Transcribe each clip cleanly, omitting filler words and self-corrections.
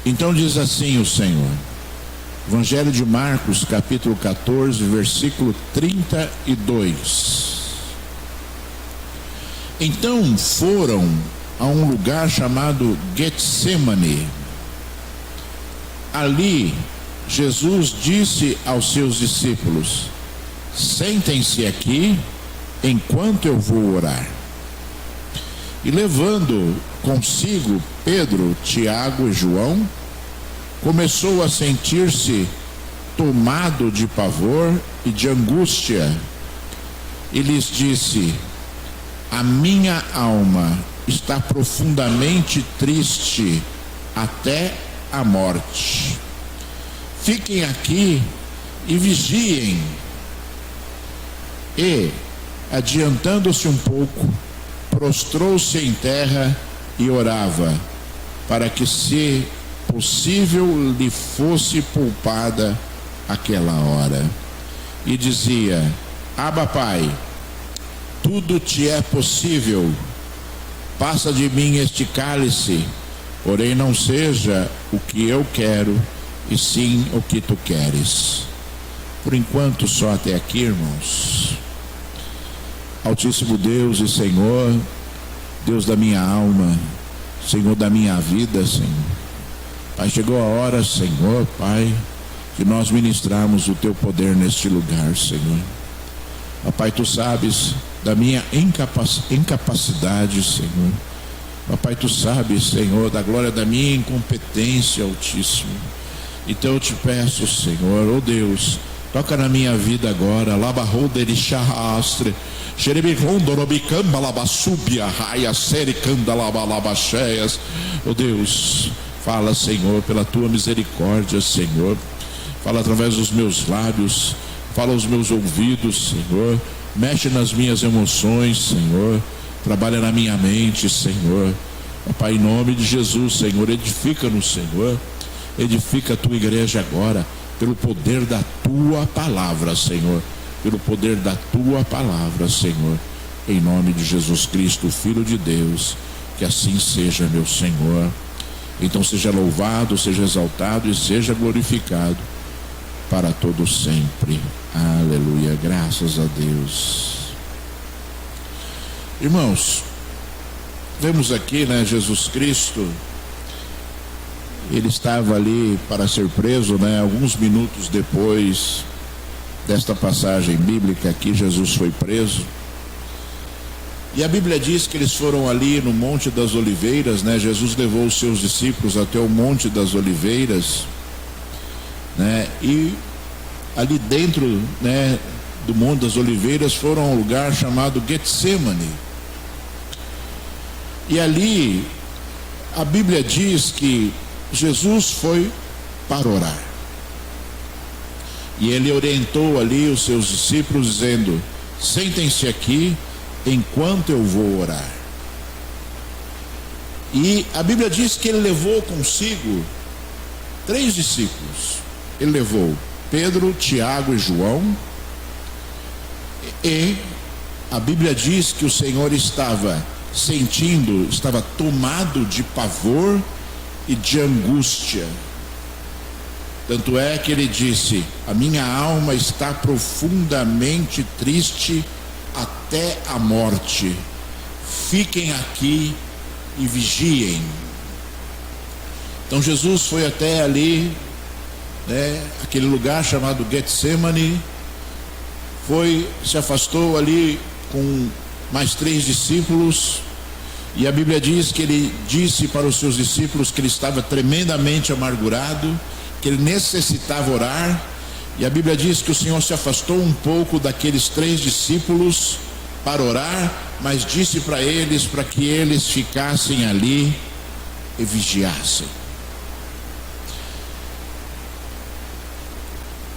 Então diz assim o Senhor, Evangelho de Marcos, capítulo 14, versículo 32. Então foram a um lugar chamado Getsemane. Ali Jesus disse aos seus discípulos: sentem-se aqui enquanto eu vou orar. E levando consigo Pedro, Tiago e João, começou a sentir-se tomado de pavor e de angústia, e lhes disse: a minha alma está profundamente triste até a morte. Fiquem aqui e vigiem. E, adiantando-se um pouco, prostrou-se em terra e orava, para que, se possível, lhe fosse poupada aquela hora. E dizia: Abba, Pai, tudo te é possível, passa de mim este cálice, porém não seja o que eu quero, e sim o que tu queres. Por enquanto, só até aqui, irmãos. Altíssimo Deus e Senhor, Deus da minha alma, Senhor da minha vida, Senhor. Pai, chegou a hora, Senhor, Pai, de nós ministrarmos o teu poder neste lugar, Senhor. Pai, tu sabes da minha incapacidade, Senhor. Pai, tu sabes, Senhor, da glória da minha incompetência, Altíssimo. Então eu te peço, Senhor, oh Deus, toca na minha vida agora. Labarrodericharastre, xerebirondorobicamba labassúbia, raia sericanda labalabacheias. Oh Deus, fala, Senhor, pela tua misericórdia, Senhor. Fala através dos meus lábios, fala aos meus ouvidos, Senhor. Mexe nas minhas emoções, Senhor. Trabalha na minha mente, Senhor. Pai, em nome de Jesus, Senhor, edifica-nos, Senhor. Edifica a tua igreja agora, pelo poder da tua palavra, Senhor. Pelo poder da tua palavra, Senhor. Em nome de Jesus Cristo, Filho de Deus. Que assim seja, meu Senhor. Então seja louvado, seja exaltado e seja glorificado para todo sempre. Aleluia, graças a Deus. Irmãos, vemos aqui, né, Jesus Cristo. Ele estava ali para ser preso, né? Alguns minutos depois desta passagem bíblica aqui, Jesus foi preso. E a Bíblia diz que eles foram ali no Monte das Oliveiras, né? Jesus levou os seus discípulos até o Monte das Oliveiras, né? E ali dentro, né, do Monte das Oliveiras foram a um lugar chamado Getsemane. E ali a Bíblia diz que Jesus foi para orar. E ele orientou ali os seus discípulos dizendo: sentem-se aqui enquanto eu vou orar. E a Bíblia diz que ele levou consigo 3 discípulos. Ele levou Pedro, Tiago e João. E a Bíblia diz que o Senhor estava tomado de pavor e de angústia. Tanto é que ele disse: a minha alma está profundamente triste até a morte. Fiquem aqui e vigiem. Então Jesus foi até ali, né, aquele lugar chamado Getsemane, se afastou ali com mais 3 discípulos. E a Bíblia diz que ele disse para os seus discípulos que ele estava tremendamente amargurado, que ele necessitava orar. E a Bíblia diz que o Senhor se afastou um pouco daqueles 3 discípulos para orar, mas disse para eles para que eles ficassem ali e vigiassem.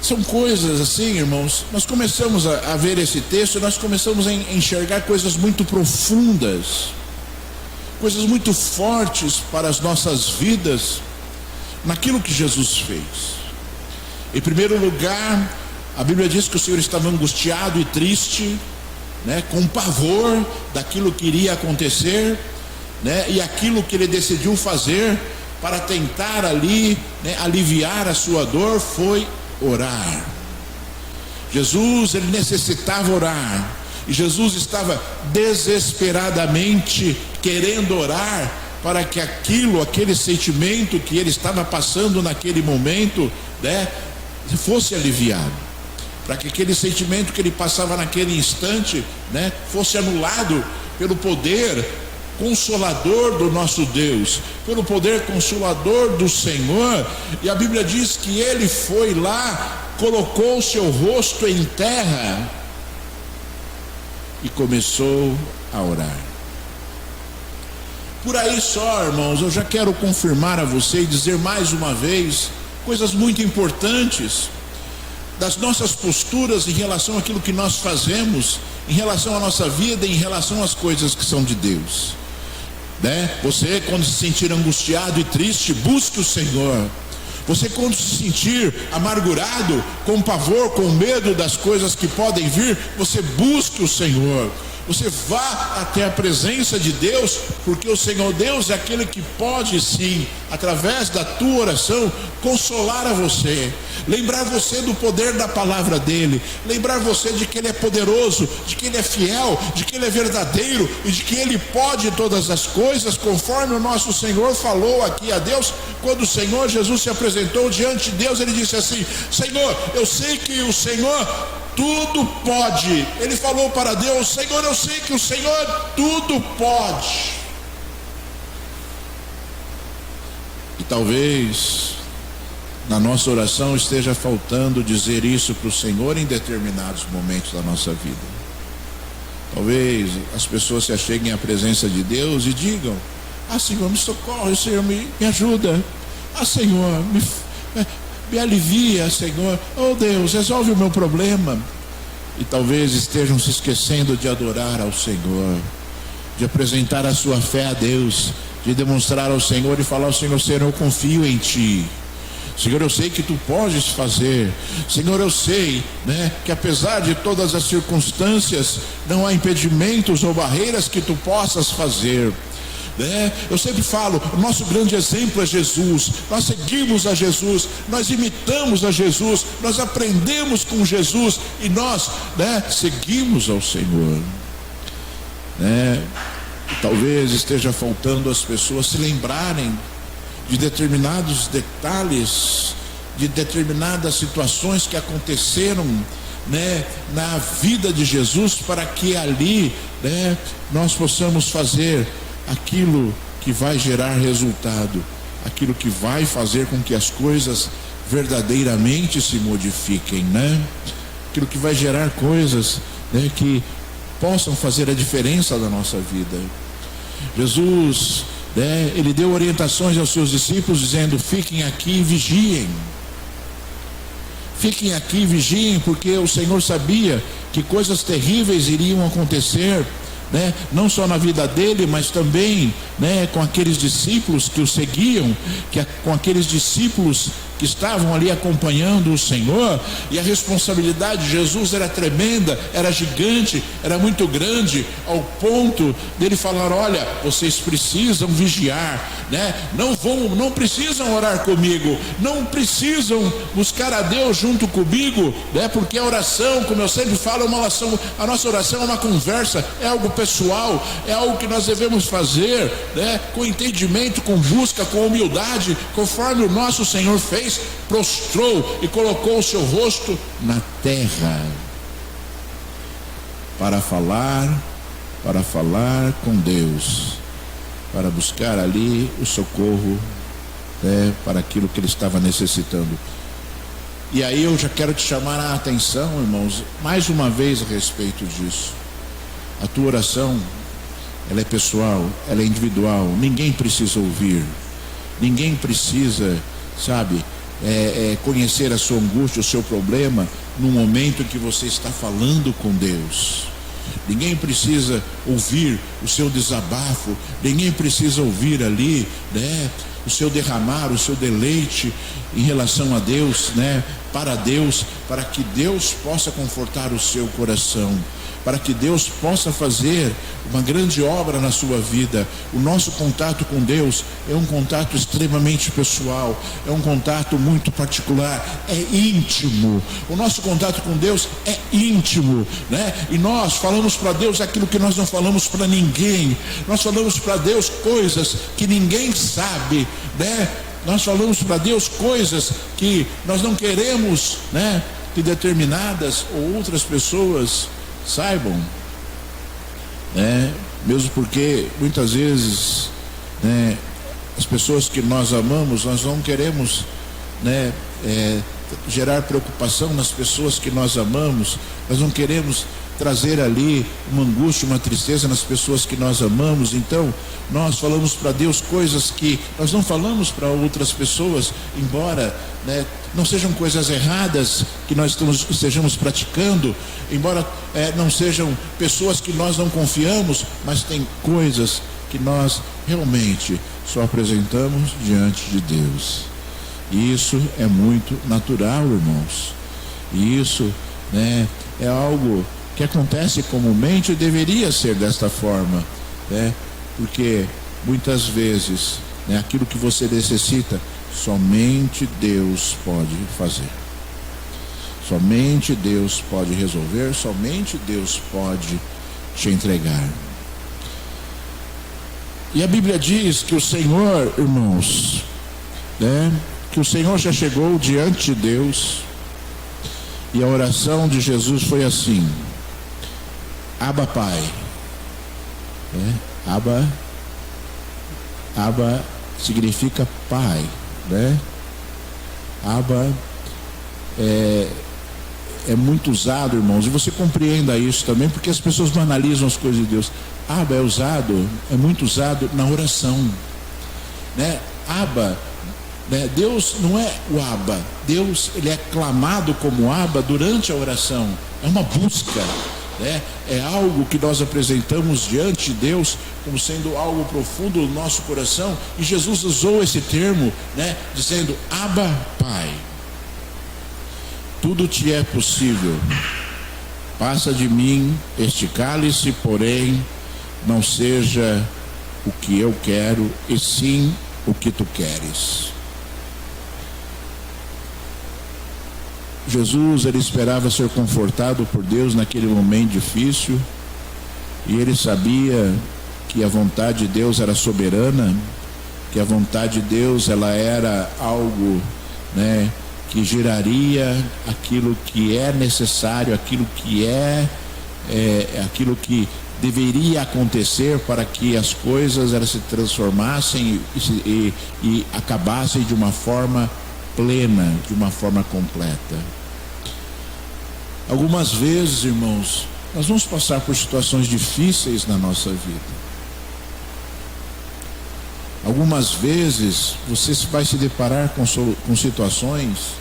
São coisas assim, irmãos, nós começamos a ver esse texto e nós começamos a enxergar coisas muito profundas, coisas muito fortes para as nossas vidas, naquilo que Jesus fez. Em primeiro lugar, a Bíblia diz que o Senhor estava angustiado e triste, né, com pavor daquilo que iria acontecer, né, e aquilo que ele decidiu fazer para tentar ali, né, aliviar a sua dor, foi orar. Jesus, ele necessitava orar, e Jesus estava desesperadamente querendo orar para que aquele sentimento que ele estava passando naquele momento, né, fosse aliviado, para que aquele sentimento que ele passava naquele instante, né, fosse anulado pelo poder consolador do nosso Deus, pelo poder consolador do Senhor. E a Bíblia diz que ele foi lá, colocou o seu rosto em terra e começou a orar. Por aí só, irmãos, eu já quero confirmar a você e dizer mais uma vez coisas muito importantes das nossas posturas em relação àquilo que nós fazemos, em relação à nossa vida, em relação às coisas que são de Deus, né? Você, quando se sentir angustiado e triste, busque o Senhor. Você, quando se sentir amargurado, com pavor, com medo das coisas que podem vir, você busque o Senhor. Você vá até a presença de Deus, porque o Senhor Deus é aquele que pode sim, através da tua oração, consolar a você, lembrar você do poder da palavra dele, lembrar você de que ele é poderoso, de que ele é fiel, de que ele é verdadeiro e de que ele pode todas as coisas, conforme o nosso Senhor falou aqui a Deus. Quando o Senhor Jesus se apresentou diante de Deus, ele disse assim: Senhor, eu sei que o Senhor tudo pode. Ele falou para Deus: Senhor, eu sei que o Senhor tudo pode. E talvez na nossa oração esteja faltando dizer isso para o Senhor em determinados momentos da nossa vida. Talvez as pessoas se acheguem à presença de Deus e digam: ah, Senhor, me socorre, Senhor, me ajuda. Ah, Senhor, me alivia, Senhor. Oh Deus, resolve o meu problema. E talvez estejam se esquecendo de adorar ao Senhor, de apresentar a sua fé a Deus, de demonstrar ao Senhor e falar ao Senhor: Senhor, eu confio em Ti. Senhor, eu sei que Tu podes fazer. Senhor, eu sei, né, que apesar de todas as circunstâncias, não há impedimentos ou barreiras que Tu possas fazer. Eu sempre falo, o nosso grande exemplo é Jesus. Nós seguimos a Jesus, nós imitamos a Jesus, nós aprendemos com Jesus e nós, seguimos ao Senhor. Talvez esteja faltando as pessoas se lembrarem de determinados detalhes, de determinadas situações que aconteceram, na vida de Jesus, para que ali, nós possamos fazer aquilo que vai gerar resultado, aquilo que vai fazer com que as coisas verdadeiramente se modifiquem, aquilo que vai gerar coisas, que possam fazer a diferença da nossa vida. Jesus, ele deu orientações aos seus discípulos dizendo: fiquem aqui e vigiem. Fiquem aqui e vigiem, porque o Senhor sabia que coisas terríveis iriam acontecer, não só na vida dele, mas também, com aqueles discípulos que o seguiam, com aqueles discípulos que estavam ali acompanhando o Senhor. E a responsabilidade de Jesus era tremenda, era gigante, era muito grande, ao ponto dele falar: olha, vocês precisam vigiar, não precisam orar comigo, não precisam buscar a Deus junto comigo, porque a oração, como eu sempre falo, é uma oração, a nossa oração é uma conversa, é algo pessoal, é algo que nós devemos fazer, com entendimento, com busca, com humildade, conforme o nosso Senhor fez. Prostrou e colocou o seu rosto na terra para falar com Deus, para buscar ali o socorro, para aquilo que ele estava necessitando. E aí eu já quero te chamar a atenção, irmãos, mais uma vez a respeito disso. A tua oração, ela é pessoal, ela é individual. Ninguém precisa ouvir, ninguém precisa, conhecer a sua angústia, o seu problema, no momento em que você está falando com Deus. Ninguém precisa ouvir o seu desabafo, ninguém precisa ouvir ali, o seu derramar, o seu deleite em relação a Deus, para Deus, para que Deus possa confortar o seu coração. para que Deus possa fazer uma grande obra na sua vida. O nosso contato com Deus é um contato extremamente pessoal, é um contato muito particular, é íntimo. O nosso contato com Deus é íntimo, né? E nós falamos para Deus aquilo que nós não falamos para ninguém. Nós falamos para Deus coisas que ninguém sabe, né? Nós falamos para Deus coisas que nós não queremos, né, que determinadas ou outras pessoas saibam, né? Mesmo porque muitas vezes, né, as pessoas que nós amamos, nós não queremos, né, gerar preocupação nas pessoas que nós amamos. Nós não queremos trazer ali uma angústia, uma tristeza nas pessoas que nós amamos. Então nós falamos para Deus coisas que nós não falamos para outras pessoas, embora, né, não sejam coisas erradas que nós estejamos praticando, embora não sejam pessoas que nós não confiamos, mas tem coisas que nós realmente só apresentamos diante de Deus. E isso é muito natural, irmãos. E isso, né, é algo que acontece comumente e deveria ser desta forma, né? Porque muitas vezes, né, aquilo que você necessita, somente Deus pode fazer. Somente Deus pode resolver, somente Deus pode te entregar. E a Bíblia diz que o Senhor, irmãos, né, que o Senhor já chegou diante de Deus, e a oração de Jesus foi assim: Abba, Pai. Abba significa pai, né? Abba é muito usado, irmãos, e você compreenda isso também, porque as pessoas banalizam as coisas de Deus. Abba é muito usado na oração, né? Abba, né? Deus não é o Abba. Deus, ele é clamado como Abba durante a oração. É uma busca, né? É algo que nós apresentamos diante de Deus como sendo algo profundo no nosso coração, e Jesus usou esse termo, né, dizendo: Abba, Pai, tudo te é possível, passa de mim este cálice, porém não seja o que eu quero, e sim o que tu queres. Jesus, ele esperava ser confortado por Deus naquele momento difícil, e ele sabia que a vontade de Deus era soberana, que a vontade de Deus, ela era algo, né, que geraria aquilo que é necessário, aquilo que aquilo que deveria acontecer para que as coisas elas se transformassem e acabassem de uma forma plena, de uma forma completa. Algumas vezes, irmãos, nós vamos passar por situações difíceis na nossa vida. Algumas vezes você vai se deparar com situações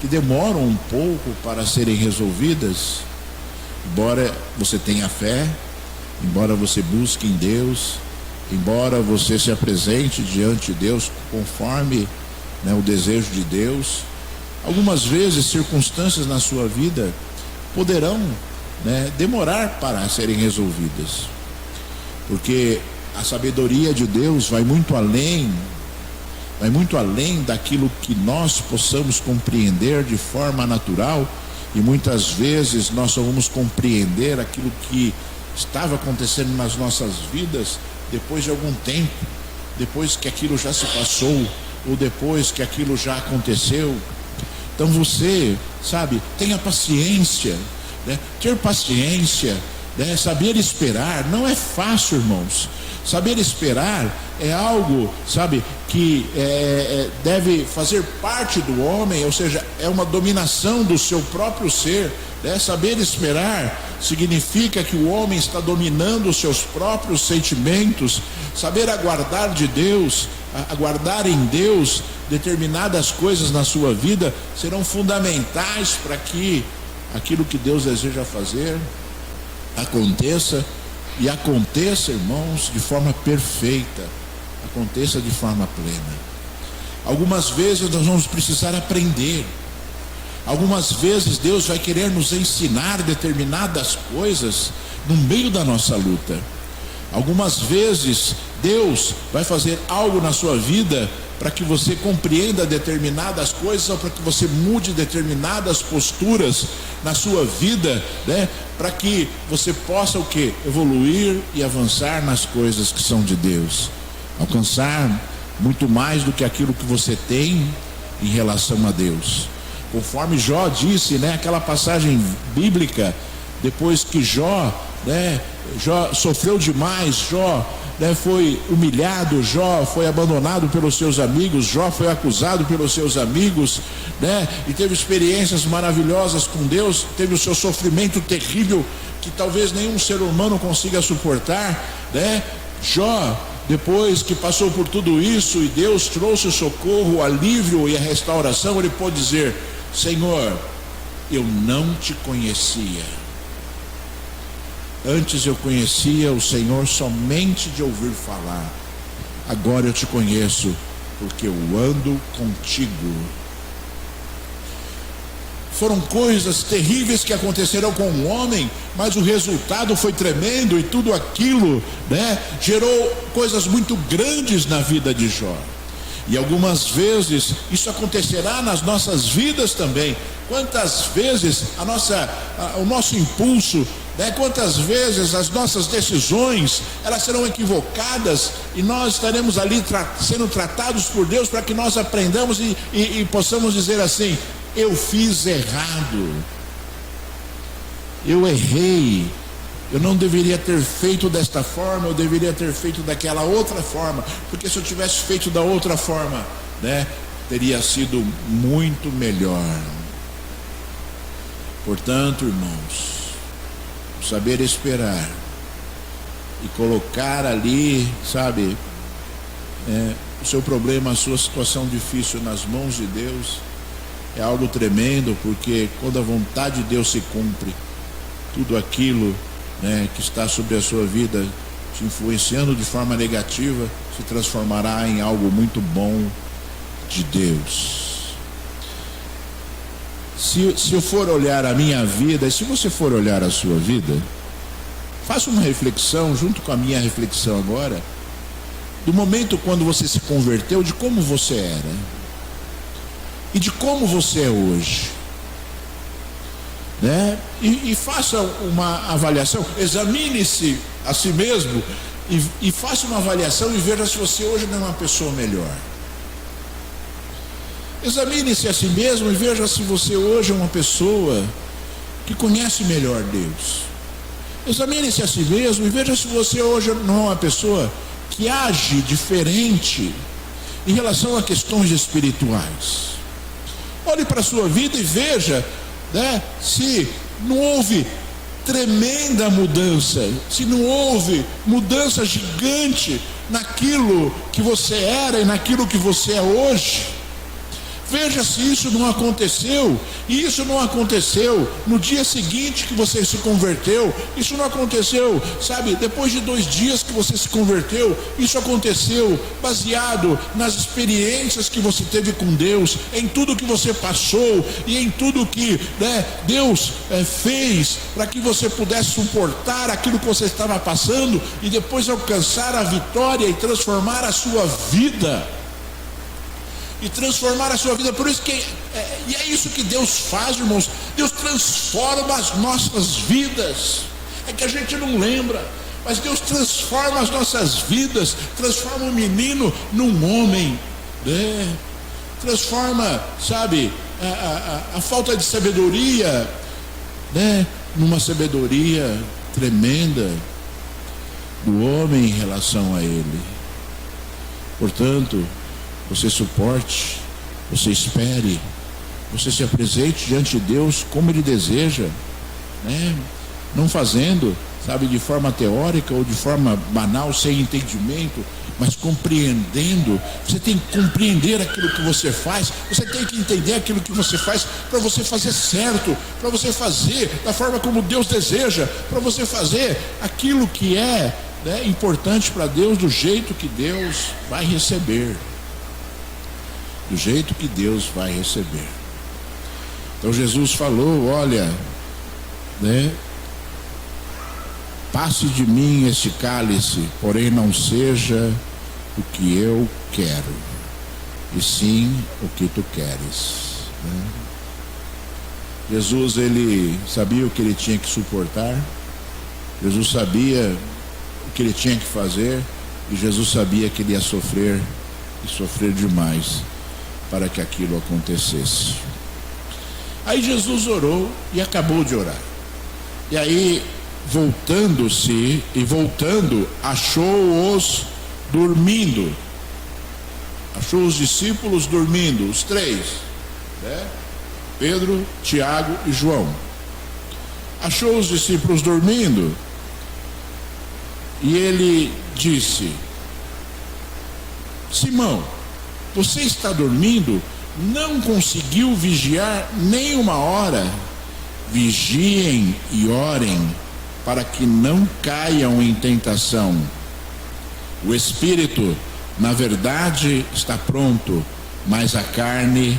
que demoram um pouco para serem resolvidas, embora você tenha fé, embora você busque em Deus, embora você se apresente diante de Deus conforme, né, o desejo de Deus. Algumas vezes circunstâncias na sua vida poderão, né, demorar para serem resolvidas, porque a sabedoria de Deus vai muito além daquilo que nós possamos compreender de forma natural, e muitas vezes nós só vamos compreender aquilo que estava acontecendo nas nossas vidas depois de algum tempo, depois que aquilo já se passou, ou depois que aquilo já aconteceu. Então você, sabe, tenha paciência, né? Ter paciência, né? Saber esperar não é fácil, irmãos. Saber esperar é algo, sabe, que deve fazer parte do homem, ou seja, é uma dominação do seu próprio ser, né? Saber esperar significa que o homem está dominando os seus próprios sentimentos. Saber aguardar de Deus, aguardar em Deus determinadas coisas na sua vida serão fundamentais para que aquilo que Deus deseja fazer aconteça, e aconteça, irmãos, de forma perfeita, aconteça de forma plena. Algumas vezes nós vamos precisar aprender Algumas vezes Deus vai querer nos ensinar determinadas coisas no meio da nossa luta. Algumas vezes Deus vai fazer algo na sua vida para que você compreenda determinadas coisas, ou para que você mude determinadas posturas na sua vida, né? Para que você possa o quê? Evoluir e avançar nas coisas que são de Deus, alcançar muito mais do que aquilo que você tem em relação a Deus. Conforme Jó disse, né? Aquela passagem bíblica, depois que Jó sofreu demais, Jó foi humilhado, Jó foi abandonado pelos seus amigos, Jó foi acusado pelos seus amigos, e teve experiências maravilhosas com Deus, teve o seu sofrimento terrível que talvez nenhum ser humano consiga suportar, Jó, depois que passou por tudo isso e Deus trouxe o socorro, o alívio e a restauração, ele pôde dizer: Senhor, eu não te conhecia. Antes eu conhecia o Senhor somente de ouvir falar. Agora eu te conheço, porque eu ando contigo. Foram coisas terríveis que aconteceram com o homem, mas o resultado foi tremendo, e tudo aquilo, gerou coisas muito grandes na vida de Jó. E algumas vezes isso acontecerá nas nossas vidas também. Quantas vezes o nosso impulso, quantas vezes as nossas decisões, elas serão equivocadas, e nós estaremos ali sendo tratados por Deus para que nós aprendamos e possamos dizer assim: eu fiz errado, eu errei, eu não deveria ter feito desta forma, eu deveria ter feito daquela outra forma, porque se eu tivesse feito da outra forma, teria sido muito melhor. Portanto, irmãos, saber esperar e colocar ali, o seu problema, a sua situação difícil nas mãos de Deus, é algo tremendo, porque quando a vontade de Deus se cumpre, tudo aquilo que está sobre a sua vida, te influenciando de forma negativa, se transformará em algo muito bom de Deus. Se eu for olhar a minha vida, e se você for olhar a sua vida, faça uma reflexão junto com a minha reflexão agora, do momento quando você se converteu, de como você era e de como você é hoje, e faça uma avaliação, examine-se a si mesmo e faça uma avaliação e veja se você hoje não é uma pessoa melhor. Examine-se a si mesmo e veja se você hoje é uma pessoa que conhece melhor Deus. Examine-se a si mesmo e veja se você hoje não é uma pessoa que age diferente em relação a questões espirituais. Olhe para a sua vida e veja, se não houve tremenda mudança, se não houve mudança gigante naquilo que você era e naquilo que você é hoje. Veja se isso não aconteceu. E isso não aconteceu no dia seguinte que você se converteu. Isso não aconteceu, depois de 2 dias que você se converteu. Isso aconteceu baseado nas experiências que você teve com Deus, em tudo que você passou e em tudo que Deus fez para que você pudesse suportar aquilo que você estava passando e depois alcançar a vitória e transformar a sua vida. Por isso que e é isso que Deus faz, irmãos. Deus transforma as nossas vidas. É que a gente não lembra, mas Deus transforma as nossas vidas, transforma um menino num homem, transforma, a falta de sabedoria, numa sabedoria tremenda do homem em relação a ele. Portanto, você suporte, você espere, você se apresente diante de Deus como Ele deseja, não fazendo, de forma teórica ou de forma banal, sem entendimento, mas compreendendo. Você tem que compreender aquilo que você faz, você tem que entender aquilo que você faz para você fazer certo, para você fazer da forma como Deus deseja, para você fazer aquilo que é importante para Deus, do jeito que Deus vai receber. Do jeito que Deus vai receber. Então Jesus falou: olha, né, passe de mim este cálice, porém não seja o que eu quero, e sim o que tu queres, né? Jesus, ele sabia o que ele tinha que suportar, Jesus sabia o que ele tinha que fazer, e Jesus sabia que ele ia sofrer, e sofrer demais, para que aquilo acontecesse. Aí Jesus orou e acabou de orar. E aí, voltando-se e voltando, achou-os dormindo. Achou os discípulos dormindo, os três, né? Pedro, Tiago e João. Achou os discípulos dormindo e ele disse: Simão, você está dormindo? Não conseguiu vigiar nem uma hora? Vigiem e orem, para que não caiam em tentação. O espírito, na verdade, está pronto, mas a carne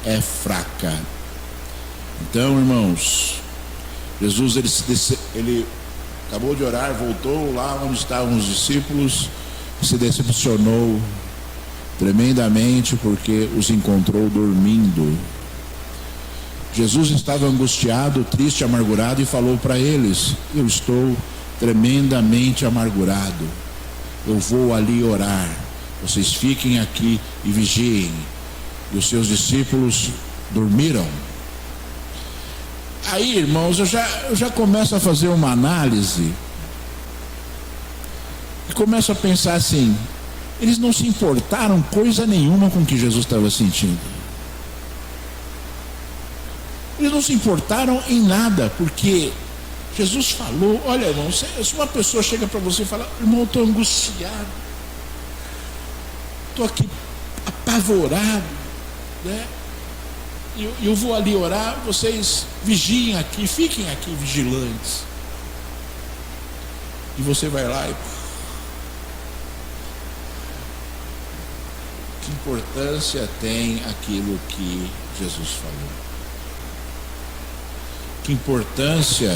é fraca. Então, irmãos, Jesus ele acabou de orar, voltou lá onde estavam os discípulos, e se decepcionou tremendamente porque os encontrou dormindo. Jesus estava angustiado, triste, amargurado, e falou para eles: eu estou tremendamente amargurado, eu vou ali orar, vocês fiquem aqui e vigiem. E os seus discípulos dormiram. Aí, irmãos, eu já começo a fazer uma análise e começo a pensar assim: eles não se importaram coisa nenhuma com o que Jesus estava sentindo. Eles não se importaram em nada, porque Jesus falou. Olha, irmão, se uma pessoa chega para você e fala: irmão, eu estou angustiado, estou aqui apavorado, né? Eu vou ali orar, vocês vigiem aqui, fiquem aqui vigilantes. E você vai lá e... Que importância tem aquilo que Jesus falou? Que importância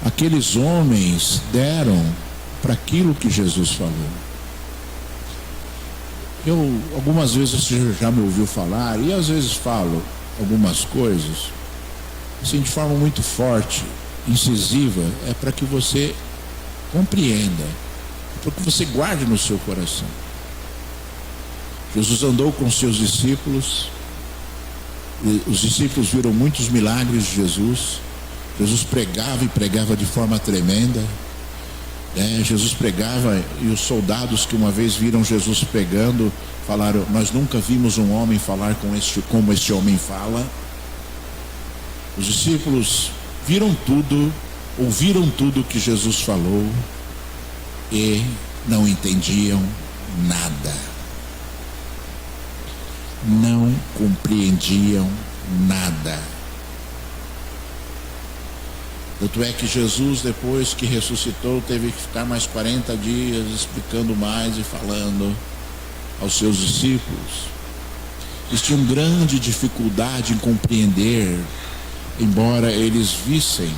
aqueles homens deram para aquilo que Jesus falou? Algumas vezes você já me ouviu falar, e às vezes falo algumas coisas assim de forma muito forte, incisiva, é para que você compreenda, para que você guarde no seu coração. Jesus andou com seus discípulos, os discípulos viram muitos milagres de Jesus. Jesus pregava e pregava de forma tremenda. Jesus pregava, e os soldados que uma vez viram Jesus pregando falaram: nós nunca vimos um homem falar como este homem fala. Os discípulos viram tudo, ouviram tudo que Jesus falou e não entendiam nada, não compreendiam nada. Tanto é que Jesus, depois que ressuscitou, teve que ficar mais 40 dias explicando mais e falando aos seus discípulos. Eles tinham grande dificuldade em compreender, embora eles vissem,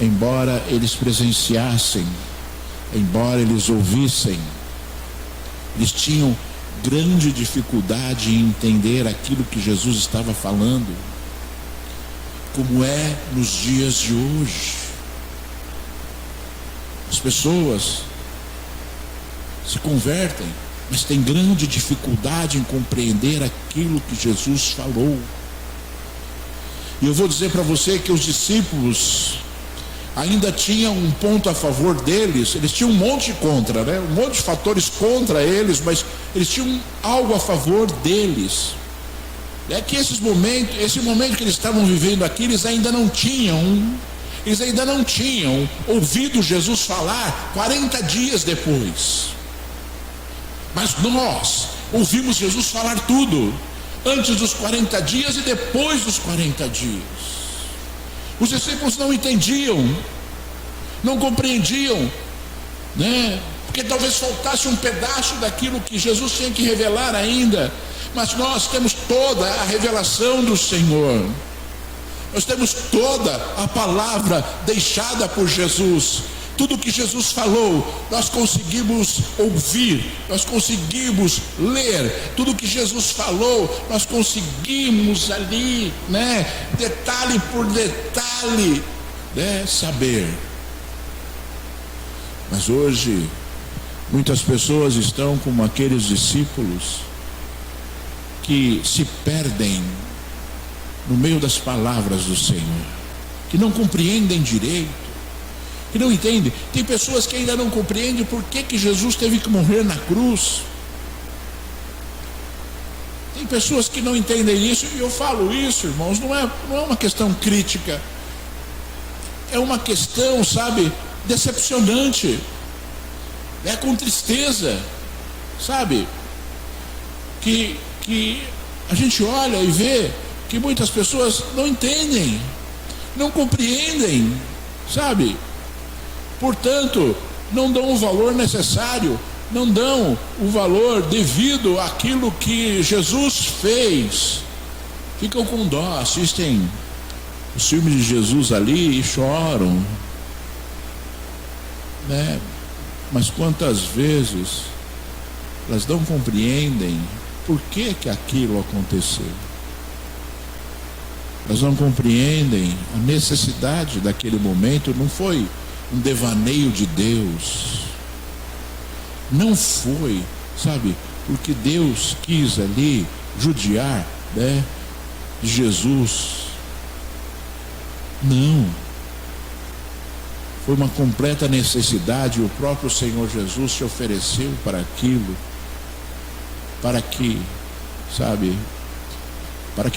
embora eles presenciassem, embora eles ouvissem. Eles tinham grande dificuldade em entender aquilo que Jesus estava falando. Como é nos dias de hoje. As pessoas se convertem, mas têm grande dificuldade em compreender aquilo que Jesus falou. E eu vou dizer para você que os discípulos ainda tinham um ponto a favor deles. Eles tinham um monte contra, né? Um monte de fatores contra eles, mas eles tinham algo a favor deles. É que esse momento que eles estavam vivendo aqui, eles ainda não tinham ouvido Jesus falar 40 dias depois. Mas nós ouvimos Jesus falar tudo, antes dos 40 dias e depois dos 40 dias. Os discípulos não entendiam, não compreendiam, né? Porque talvez faltasse um pedaço daquilo que Jesus tinha que revelar ainda. Mas nós temos toda a revelação do Senhor. Nós temos toda a palavra deixada por Jesus. Tudo que Jesus falou, nós conseguimos ouvir, nós conseguimos ler. Tudo que Jesus falou, nós conseguimos ali, detalhe por detalhe, saber. Mas hoje, muitas pessoas estão como aqueles discípulos que se perdem no meio das palavras do Senhor, que não compreendem direito, que não entendem. Tem pessoas que ainda não compreendem por que Jesus teve que morrer na cruz. Tem pessoas que não entendem isso, e eu falo isso, irmãos, não é uma questão crítica, é uma questão, decepcionante, com tristeza, que a gente olha e vê que muitas pessoas não entendem, não compreendem, portanto, não dão o valor necessário, não dão o valor devido àquilo que Jesus fez, ficam com dó, assistem os filmes de Jesus ali e choram, mas quantas vezes elas não compreendem por que aquilo aconteceu. Elas não compreendem a necessidade daquele momento. Não foi um devaneio de Deus, não foi, porque Deus quis ali judiar, de Jesus. Não, foi uma completa necessidade. O próprio Senhor Jesus se ofereceu para aquilo, para que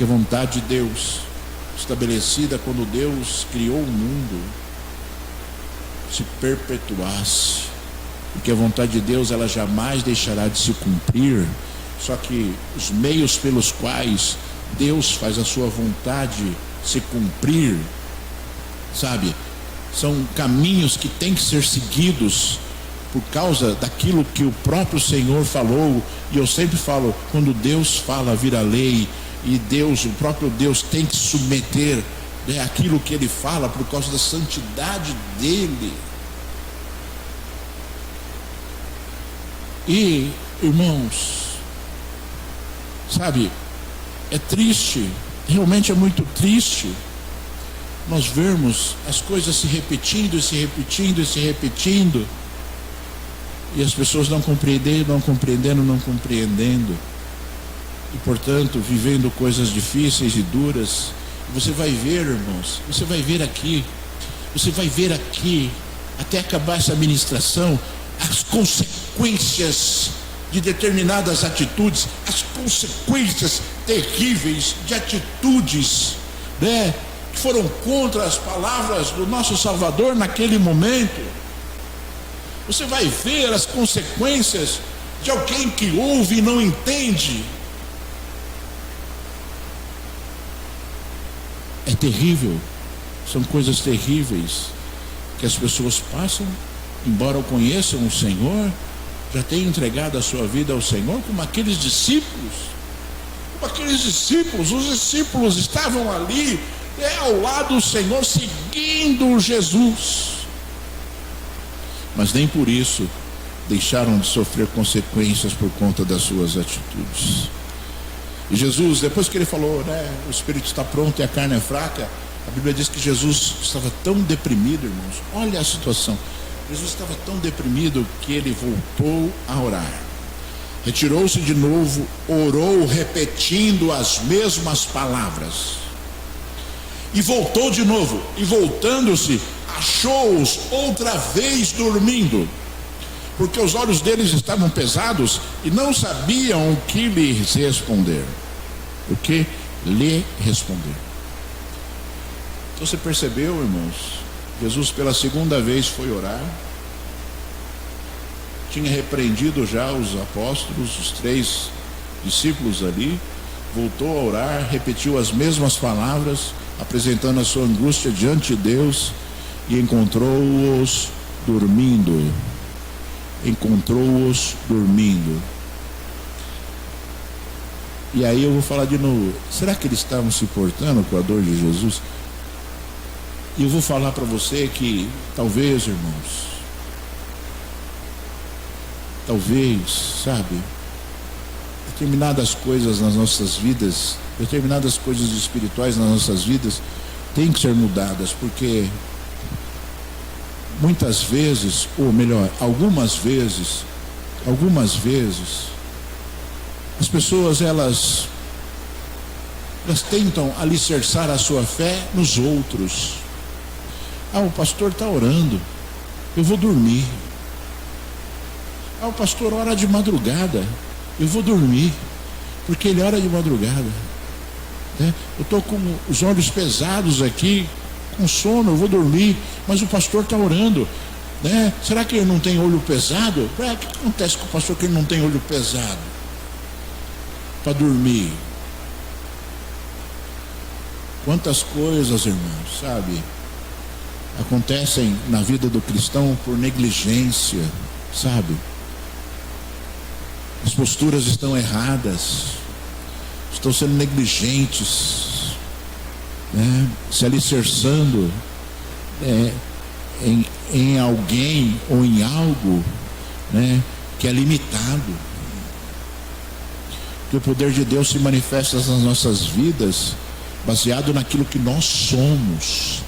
a vontade de Deus, estabelecida quando Deus criou o mundo, se perpetuasse, porque a vontade de Deus ela jamais deixará de se cumprir. Só que os meios pelos quais Deus faz a sua vontade se cumprir, são caminhos que têm que ser seguidos por causa daquilo que o próprio Senhor falou. E eu sempre falo, quando Deus fala, vira lei, e o próprio Deus tem que submeter aquilo que Ele fala por causa da santidade dEle. E, irmãos, é triste, realmente é muito triste nós vermos as coisas se repetindo e se repetindo e se repetindo, e as pessoas não compreendendo, e portanto vivendo coisas difíceis e duras. Você vai ver, irmãos, você vai ver aqui, até acabar essa ministração, as consequências de determinadas atitudes, as consequências terríveis de atitudes, que foram contra as palavras do nosso Salvador naquele momento. Você vai ver as consequências de alguém que ouve e não entende. É terrível, são coisas terríveis que as pessoas passam, embora conheçam o Senhor, já tenham entregado a sua vida ao Senhor, como aqueles discípulos. Os discípulos estavam ali, ao lado do Senhor, seguindo Jesus, mas nem por isso deixaram de sofrer consequências por conta das suas atitudes. E Jesus, depois que ele falou, o espírito está pronto e a carne é fraca, a Bíblia diz que Jesus estava tão deprimido, irmãos, olha a situação, Jesus estava tão deprimido que ele voltou a orar, retirou-se de novo, orou repetindo as mesmas palavras, e voltou de novo, e voltando-se, achou-os outra vez dormindo, porque os olhos deles estavam pesados e não sabiam o que lhes responder. Então você percebeu, irmãos? Jesus pela segunda vez foi orar, tinha repreendido já os apóstolos, os 3 discípulos ali, voltou a orar, repetiu as mesmas palavras, apresentando a sua angústia diante de Deus, e encontrou-os dormindo. E aí eu vou falar de novo, será que eles estavam se portando com a dor de Jesus? E eu vou falar para você que talvez, irmãos, sabe, determinadas coisas nas nossas vidas, determinadas coisas espirituais nas nossas vidas têm que ser mudadas, porque muitas vezes, ou melhor, algumas vezes, as pessoas elas tentam alicerçar a sua fé nos outros. O pastor está orando, eu vou dormir. O pastor ora de madrugada, eu vou dormir, porque ele ora de madrugada. Eu estou com os olhos pesados aqui, com sono, eu vou dormir, mas o pastor está orando. Será que ele não tem olho pesado? O que acontece com o pastor que ele não tem olho pesado para dormir? Quantas coisas, irmãos, sabe, acontecem na vida do cristão por negligência, sabe? As posturas estão erradas, estão sendo negligentes, se alicerçando em alguém ou em algo, que é limitado. Que o poder de Deus se manifesta nas nossas vidas baseado naquilo que nós somos.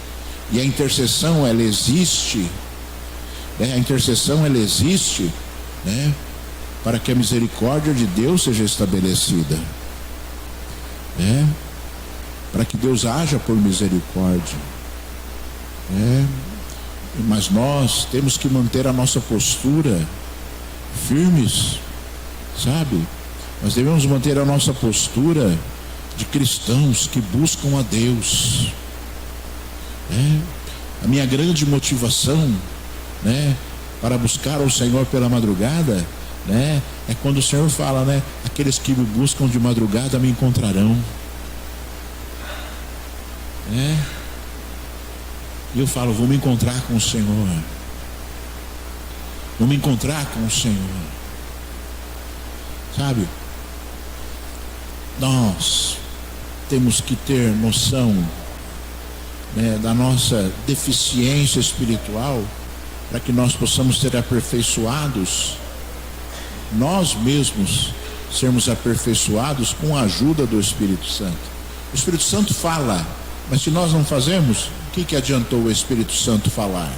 E a intercessão, ela existe, para que a misericórdia de Deus seja estabelecida, para que Deus haja por misericórdia, mas nós temos que manter a nossa postura firmes, sabe? Nós devemos manter a nossa postura de cristãos que buscam a Deus. A minha grande motivação, para buscar o Senhor pela madrugada, é quando o Senhor fala, aqueles que me buscam de madrugada me encontrarão. E eu falo, vou me encontrar com o Senhor. Vou me encontrar com o Senhor. Sabe? Nós temos que ter noção, da nossa deficiência espiritual, para que nós possamos ser aperfeiçoados, nós mesmos sermos aperfeiçoados com a ajuda do Espírito Santo. O Espírito Santo fala, mas se nós não fazemos, o que adiantou o Espírito Santo falar?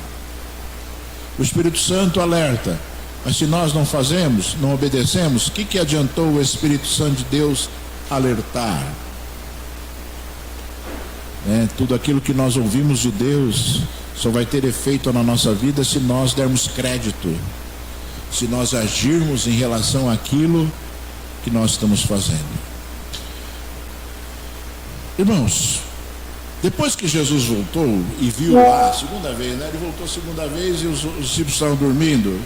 O Espírito Santo alerta, mas se nós não fazemos, não obedecemos, o que adiantou o Espírito Santo de Deus alertar? Tudo aquilo que nós ouvimos de Deus só vai ter efeito na nossa vida se nós dermos crédito, se nós agirmos em relação àquilo que nós estamos fazendo. Irmãos, depois que Jesus voltou e viu lá a segunda vez, ele voltou a segunda vez e os discípulos estavam dormindo,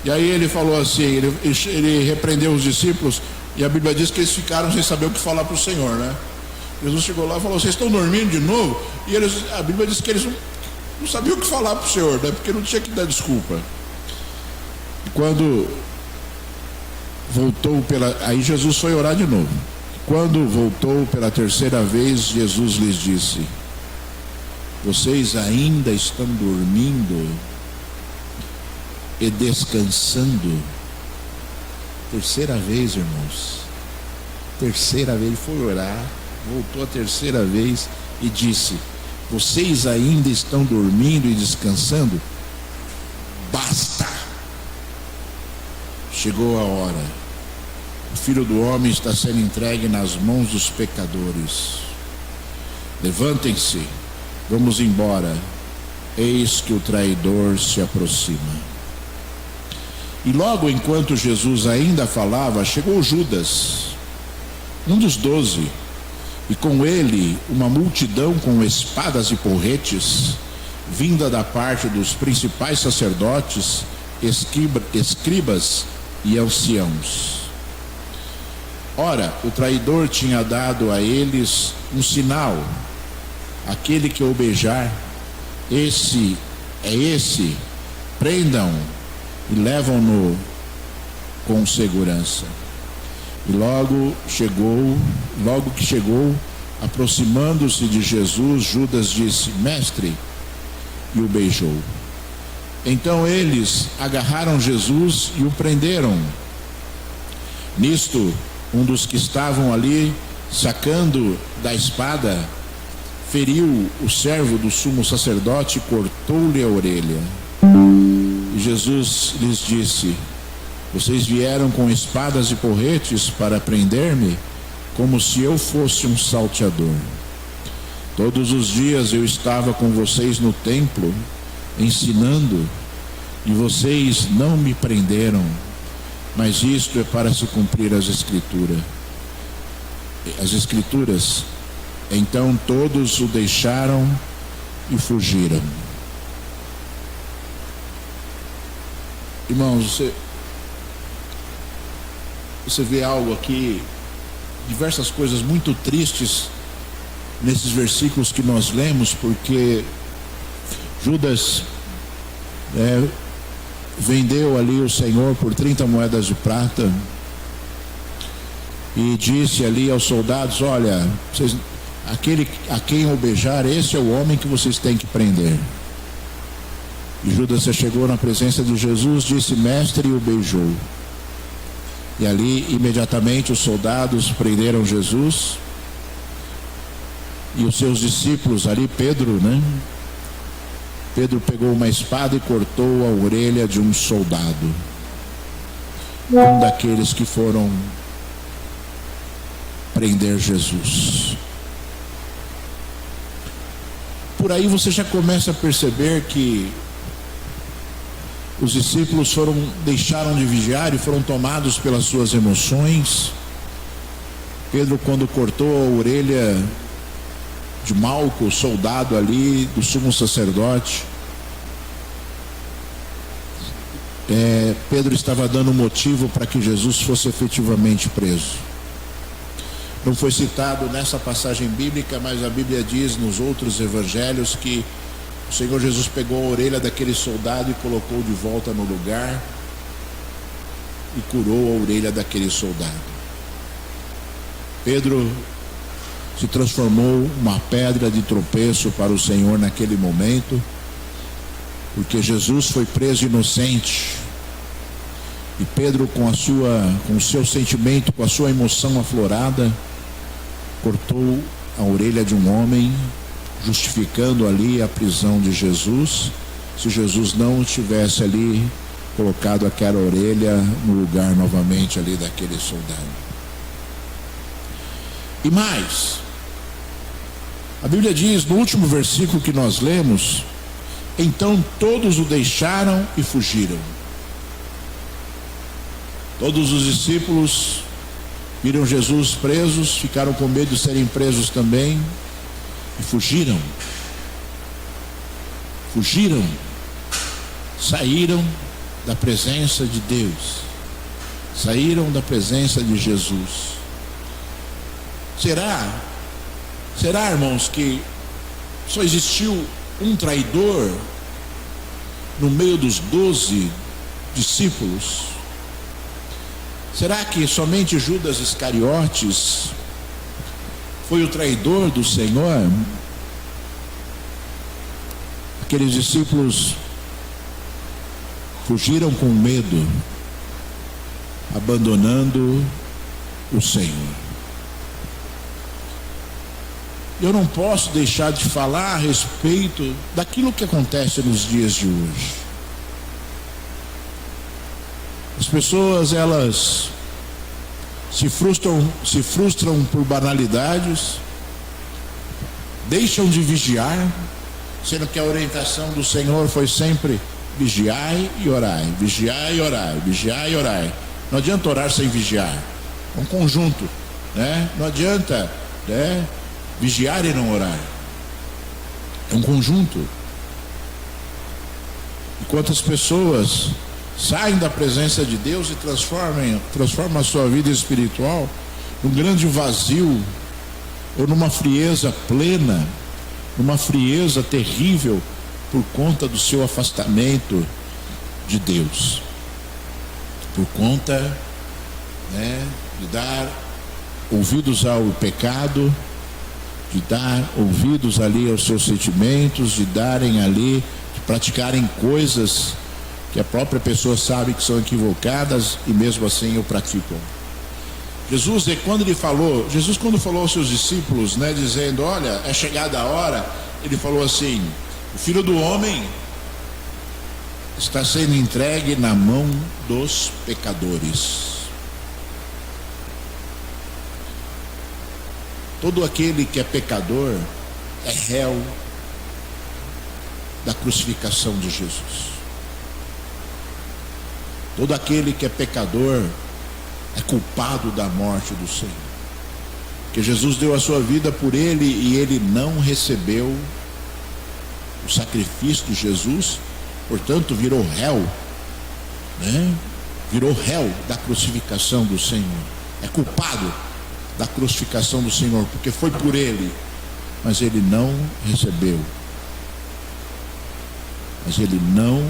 e aí ele falou assim, ele repreendeu os discípulos, e a Bíblia diz que eles ficaram sem saber o que falar para o Senhor, Jesus chegou lá e falou, vocês estão dormindo de novo? E a Bíblia diz que eles não sabiam o que falar para o Senhor, porque não tinha que dar desculpa. E quando voltou aí Jesus foi orar de novo. Quando voltou pela terceira vez, Jesus lhes disse, vocês ainda estão dormindo e descansando? Terceira vez, irmãos. Terceira vez, ele foi orar, voltou a terceira vez e disse, vocês ainda estão dormindo e descansando? Basta! Chegou a hora. O Filho do Homem está sendo entregue nas mãos dos pecadores. Levantem-se, vamos embora. Eis que o traidor se aproxima. E logo enquanto Jesus ainda falava, chegou Judas, um dos 12, e com ele uma multidão com espadas e porretes, vinda da parte dos principais sacerdotes, escribas e anciãos. Ora, o traidor tinha dado a eles um sinal, aquele que o beijar, esse, prendam e levam-no com segurança. E logo que chegou, aproximando-se de Jesus, Judas disse: Mestre, e o beijou. Então eles agarraram Jesus e o prenderam. Nisto, um dos que estavam ali, sacando da espada, feriu o servo do sumo sacerdote e cortou-lhe a orelha. E Jesus lhes disse: Vocês vieram com espadas e porretes para prender-me, como se eu fosse um salteador. Todos os dias eu estava com vocês no templo, ensinando, e vocês não me prenderam, mas isto é para se cumprir as Escrituras. Então todos o deixaram e fugiram. Irmãos, você vê algo aqui, diversas coisas muito tristes nesses versículos que nós lemos, porque Judas vendeu ali o Senhor por 30 moedas de prata e disse ali aos soldados: olha, aquele a quem eu beijar, esse é o homem que vocês têm que prender. E Judas se chegou na presença de Jesus, disse: Mestre, e o beijou. E ali imediatamente os soldados prenderam Jesus, e os seus discípulos ali, Pedro pegou uma espada e cortou a orelha de um soldado, um daqueles que foram prender Jesus. Por aí você já começa a perceber que os discípulos deixaram de vigiar e foram tomados pelas suas emoções. Pedro, quando cortou a orelha de Malco, soldado ali do sumo sacerdote, Pedro estava dando motivo para que Jesus fosse efetivamente preso. Não foi citado nessa passagem bíblica, mas a Bíblia diz nos outros evangelhos que o Senhor Jesus pegou a orelha daquele soldado e colocou de volta no lugar e curou a orelha daquele soldado. Pedro se transformou uma pedra de tropeço para o Senhor naquele momento, porque Jesus foi preso inocente, e Pedro, com o seu sentimento, com a sua emoção aflorada, cortou a orelha de um homem, justificando ali a prisão de Jesus, se Jesus não tivesse ali colocado aquela orelha no lugar novamente ali daquele soldado. E mais, a Bíblia diz no último versículo que nós lemos: então todos o deixaram e fugiram. Todos os discípulos viram Jesus presos, ficaram com medo de serem presos também e fugiram. Saíram da presença de Deus, saíram da presença de Jesus. Será, irmãos, que só existiu um traidor no meio dos 12 discípulos? Será que somente Judas Iscariotes foi o traidor do Senhor? Aqueles discípulos fugiram com medo, abandonando o Senhor. Eu não posso deixar de falar a respeito daquilo que acontece nos dias de hoje. As pessoas, elas se frustram por banalidades, deixam de vigiar, sendo que a orientação do Senhor foi sempre: vigiai e orai, vigiai e orai, vigiai e orai. Não adianta orar sem vigiar, é um conjunto, Não adianta, vigiar e não orar, é um conjunto. E quantas pessoas saem da presença de Deus e transformam a sua vida espiritual num grande vazio, ou numa frieza plena, numa frieza terrível, por conta do seu afastamento de Deus, por conta né? De dar ouvidos ao pecado, de dar ouvidos ali aos seus sentimentos, de darem ali, de praticarem coisas que a própria pessoa sabe que são equivocadas e mesmo assim o praticam. Jesus quando falou aos seus discípulos, né, dizendo, olha, é chegada a hora, ele falou assim, o Filho do Homem está sendo entregue na mão dos pecadores. Todo aquele que é pecador é réu da crucificação de Jesus. Todo aquele que é pecador é culpado da morte do Senhor. Porque Jesus deu a sua vida por ele e ele não recebeu o sacrifício de Jesus, portanto virou réu, né? Virou réu da crucificação do Senhor. É culpado da crucificação do Senhor, porque foi por ele, mas ele não recebeu. Mas ele não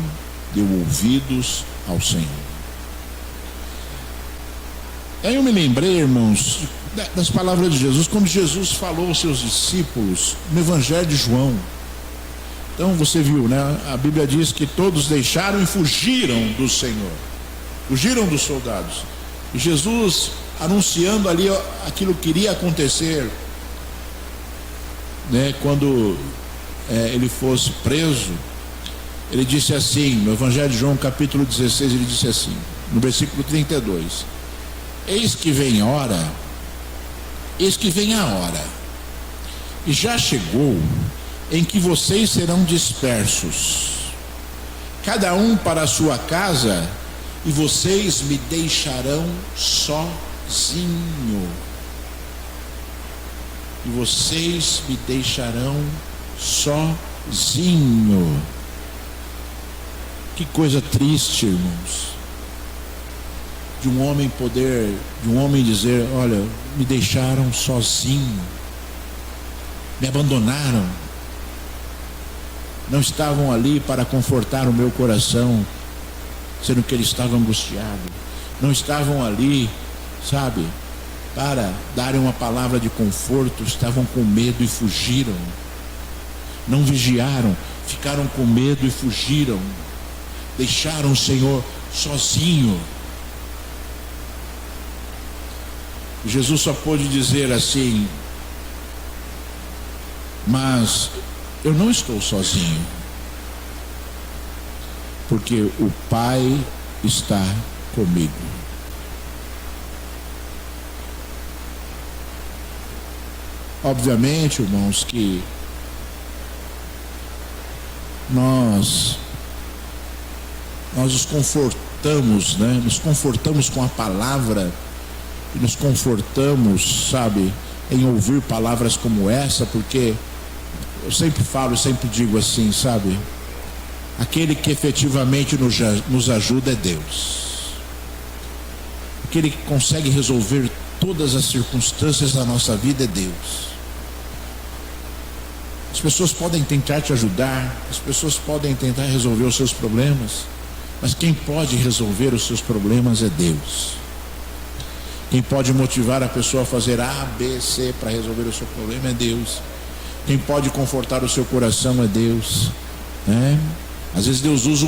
deu ouvidos ao Senhor. Aí eu me lembrei, irmãos, das palavras de Jesus, quando Jesus falou aos seus discípulos no Evangelho de João. Então você viu, né? A Bíblia diz que todos deixaram e fugiram do Senhor, fugiram dos soldados. E Jesus, anunciando ali aquilo que iria acontecer, né? Quando ele fosse preso, ele disse assim, no Evangelho de João, capítulo 16, ele disse assim, no versículo 32, eis que vem a hora, e já chegou, em que vocês serão dispersos, cada um para a sua casa, e vocês me deixarão sozinho. E vocês me deixarão sozinho. Que coisa triste, irmãos. De um homem dizer, olha, me deixaram sozinho, me abandonaram, não estavam ali para confortar o meu coração, sendo que ele estava angustiado, não estavam ali, sabe, para darem uma palavra de conforto, estavam com medo e fugiram, não vigiaram, ficaram com medo e fugiram, deixaram o Senhor sozinho. Jesus só pôde dizer assim, mas eu não estou sozinho, porque o Pai está comigo. Obviamente, irmãos, que nós nos confortamos, né? Nos confortamos com a palavra, e nos confortamos, sabe, em ouvir palavras como essa, porque eu sempre falo, eu sempre digo assim, sabe, aquele que efetivamente nos ajuda é Deus, aquele que consegue resolver todas as circunstâncias da nossa vida é Deus. As pessoas podem tentar te ajudar, as pessoas podem tentar resolver os seus problemas, mas quem pode resolver os seus problemas é Deus. Quem pode motivar a pessoa a fazer A, B, C para resolver o seu problema é Deus. Quem pode confortar o seu coração é Deus, né? Às vezes Deus usa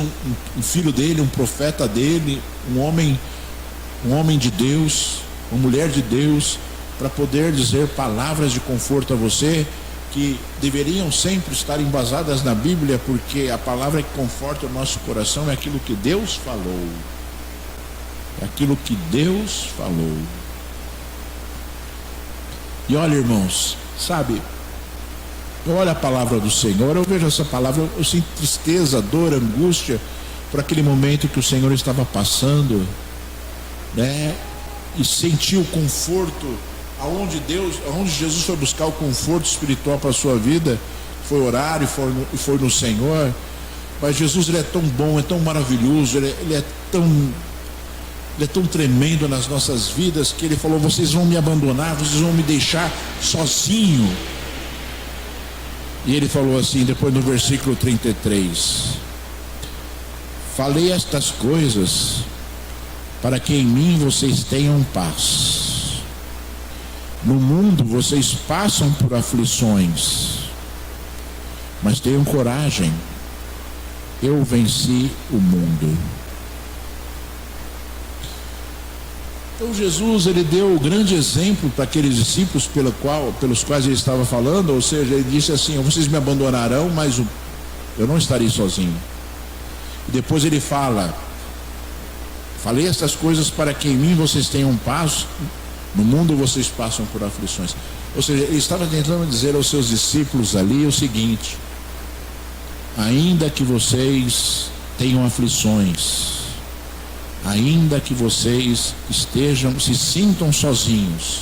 um filho dele, um profeta dele, um homem de Deus, uma mulher de Deus, para poder dizer palavras de conforto a você, que deveriam sempre estar embasadas na Bíblia, porque a palavra que conforta o nosso coração é aquilo que Deus falou. É aquilo que Deus falou. E olha, irmãos, sabe, eu olho a palavra do Senhor, eu vejo essa palavra, eu sinto tristeza, dor, angústia por aquele momento que o Senhor estava passando, né? E senti o conforto aonde Jesus foi buscar o conforto espiritual para a sua vida, foi orar e foi no Senhor. Mas Jesus, ele é tão bom, é tão maravilhoso, ele é tão tremendo nas nossas vidas, que ele falou, vocês vão me abandonar, vocês vão me deixar sozinho. E ele falou assim, depois no versículo 33, falei estas coisas para que em mim vocês tenham paz. No mundo vocês passam por aflições, mas tenham coragem, eu venci o mundo. Então Jesus, ele deu o grande exemplo para aqueles discípulos pelos quais ele estava falando, ou seja, ele disse assim: vocês me abandonarão, mas eu não estarei sozinho. E depois ele fala: falei estas coisas para que em mim vocês tenham paz, no mundo vocês passam por aflições. Ou seja, ele estava tentando dizer aos seus discípulos ali o seguinte: ainda que vocês tenham aflições, ainda que vocês se sintam sozinhos,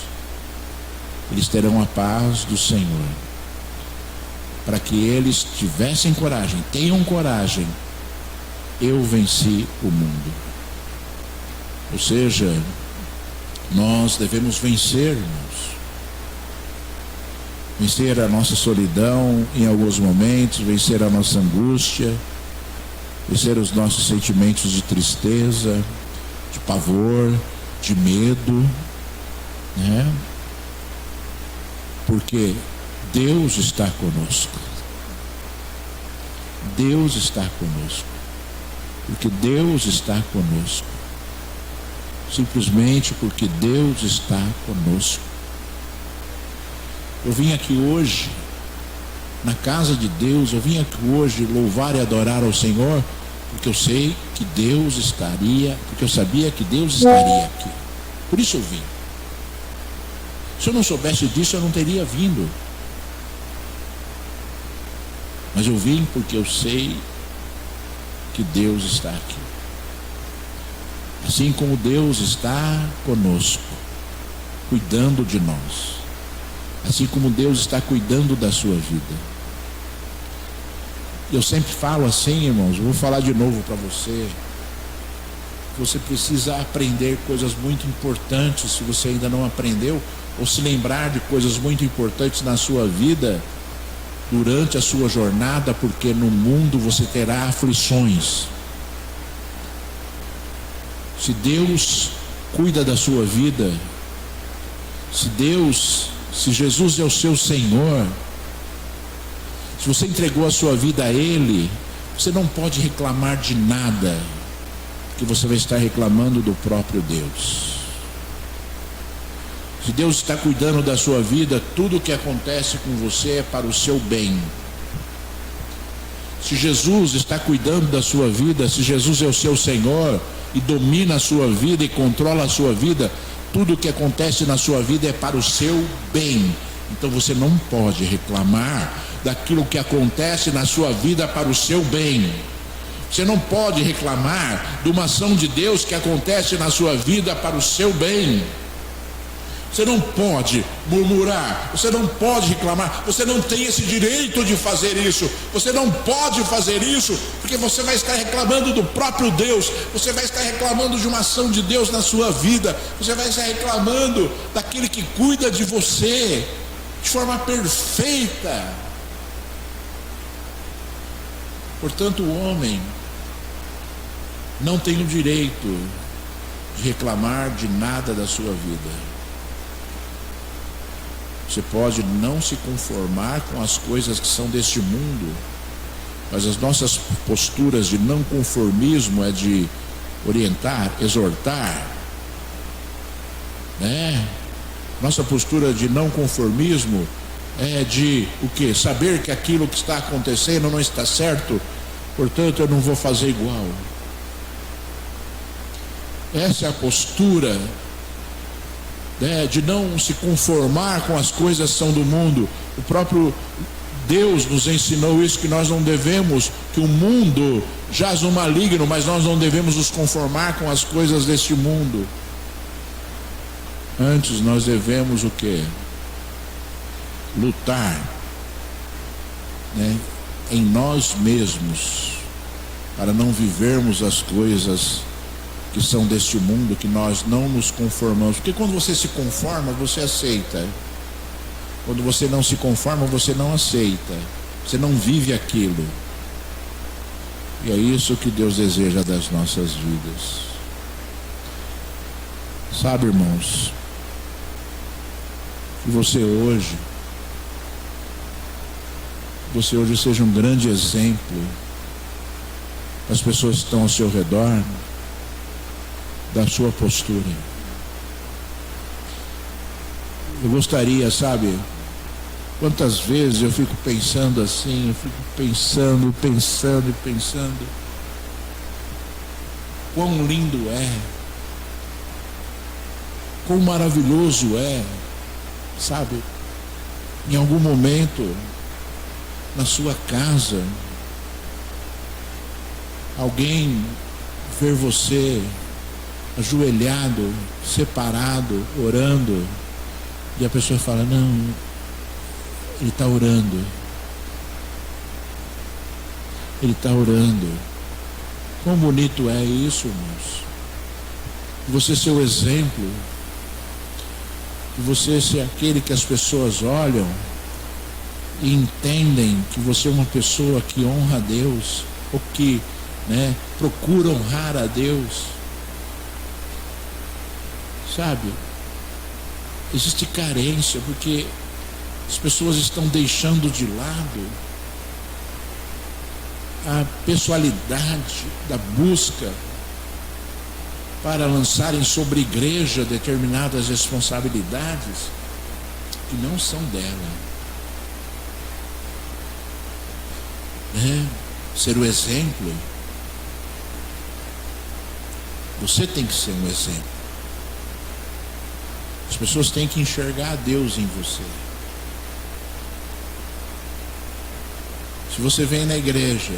eles terão a paz do Senhor, para que eles tivessem coragem, tenham coragem. Eu venci o mundo. Ou seja, nós devemos vencer, irmãos. Vencer a nossa solidão em alguns momentos, vencer a nossa angústia, vencer os nossos sentimentos de tristeza, de pavor, de medo, né? Porque Deus está conosco. Deus está conosco. Porque Deus está conosco. Simplesmente porque Deus está conosco. Eu vim aqui hoje, na casa de Deus, eu vim aqui hoje louvar e adorar ao Senhor, porque eu sei que Deus estaria, porque eu sabia que Deus estaria aqui. Por isso eu vim. Se eu não soubesse disso, eu não teria vindo. Mas eu vim porque eu sei que Deus está aqui. Assim como Deus está conosco, cuidando de nós. Assim como Deus está cuidando da sua vida. Eu sempre falo assim, irmãos, eu vou falar de novo para você. Você precisa aprender coisas muito importantes, se você ainda não aprendeu, ou se lembrar de coisas muito importantes na sua vida, durante a sua jornada, porque no mundo você terá aflições. Se Deus cuida da sua vida, se Jesus é o seu Senhor, se você entregou a sua vida a Ele, você não pode reclamar de nada, porque você vai estar reclamando do próprio Deus. Se Deus está cuidando da sua vida, tudo o que acontece com você é para o seu bem. Se Jesus está cuidando da sua vida, se Jesus é o seu Senhor e domina a sua vida e controla a sua vida, tudo o que acontece na sua vida é para o seu bem. Então você não pode reclamar daquilo que acontece na sua vida para o seu bem. Você não pode reclamar de uma ação de Deus que acontece na sua vida para o seu bem. Você não pode murmurar, você não pode reclamar, você não tem esse direito de fazer isso, você não pode fazer isso, porque você vai estar reclamando do próprio Deus, você vai estar reclamando de uma ação de Deus na sua vida, você vai estar reclamando daquele que cuida de você de forma perfeita. Portanto, o homem não tem o direito de reclamar de nada da sua vida. Você pode não se conformar com as coisas que são deste mundo, mas as nossas posturas de não conformismo é de orientar, exortar, né? Nossa postura de não conformismo é de o quê? Saber que aquilo que está acontecendo não está certo, portanto eu não vou fazer igual. Essa é a postura, de não se conformar com as coisas que são do mundo. O próprio Deus nos ensinou isso, que nós não devemos, que o mundo jaz no maligno, mas nós não devemos nos conformar com as coisas deste mundo. Antes nós devemos o quê? Lutar, em nós mesmos, para não vivermos as coisas que são deste mundo, que nós não nos conformamos. Porque quando você se conforma, você aceita. Quando você não se conforma, você não aceita. Você não vive aquilo. E é isso que Deus deseja das nossas vidas. Sabe, irmãos, que você hoje seja um grande exemplo das pessoas que estão ao seu redor, da sua postura. Eu gostaria, sabe, quantas vezes eu fico pensando assim, pensando, quão lindo é, quão maravilhoso é, sabe, em algum momento, na sua casa, alguém ver você ajoelhado, separado, orando, e a pessoa fala: não, ele está orando. Ele está orando. Quão bonito é isso, irmãos. Você ser o exemplo. E você ser aquele que as pessoas olham e entendem que você é uma pessoa que honra a Deus, ou que, procura honrar a Deus. Sabe? Existe carência, porque as pessoas estão deixando de lado a pessoalidade da busca para lançarem sobre a igreja determinadas responsabilidades que não são dela. Ser o exemplo. Você tem que ser um exemplo. As pessoas têm que enxergar Deus em você. Se você vem na igreja,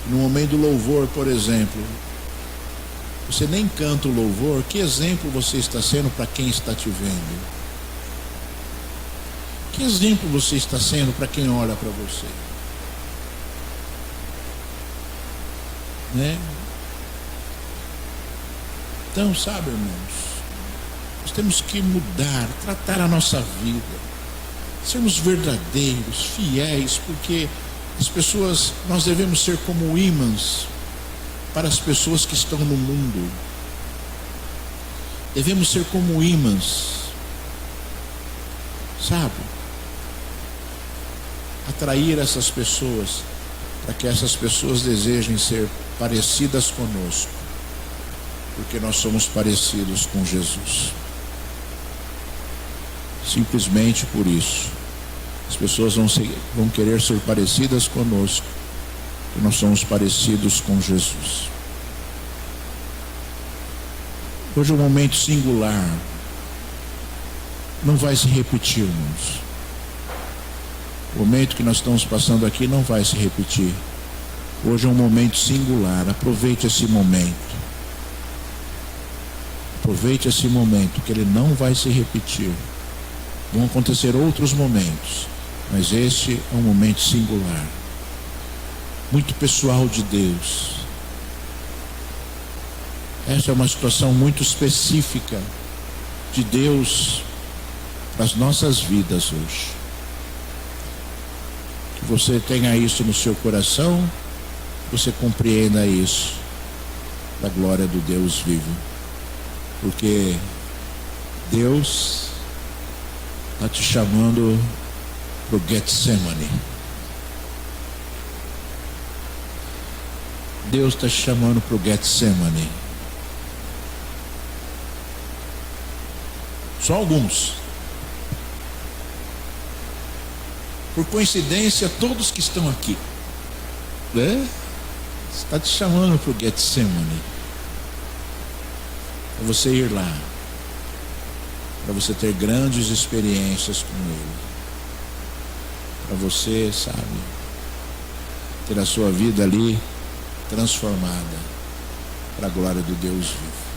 no momento do louvor, por exemplo, você nem canta o louvor, que exemplo você está sendo para quem está te vendo? Que exemplo você está sendo para quem olha para você? Então, sabe, irmãos, nós temos que mudar, tratar a nossa vida, sermos verdadeiros, fiéis, porque as pessoas, nós devemos ser como ímãs para as pessoas que estão no mundo. Devemos ser como ímãs, sabe? Atrair essas pessoas, para que essas pessoas desejem ser parecidas conosco, porque nós somos parecidos com Jesus. Simplesmente por isso, as pessoas vão querer ser parecidas conosco, porque nós somos parecidos com Jesus. Hoje é um momento singular, não vai se repetir, irmãos. O momento que nós estamos passando aqui não vai se repetir. Hoje é um momento singular, aproveite esse momento. Aproveite esse momento, que ele não vai se repetir. Vão acontecer outros momentos, mas este é um momento singular, muito pessoal de Deus. Essa é uma situação muito específica de Deus para as nossas vidas hoje. Que você tenha isso no seu coração, que você compreenda isso, da glória do Deus vivo, porque Deus está te chamando para o Getsemane. Deus está te chamando para o Getsemane. Só alguns. Por coincidência, todos que estão aqui, está te chamando para o Getsemane. Para você ir lá, para você ter grandes experiências com Ele, para você, sabe, ter a sua vida ali transformada para a glória do Deus vivo.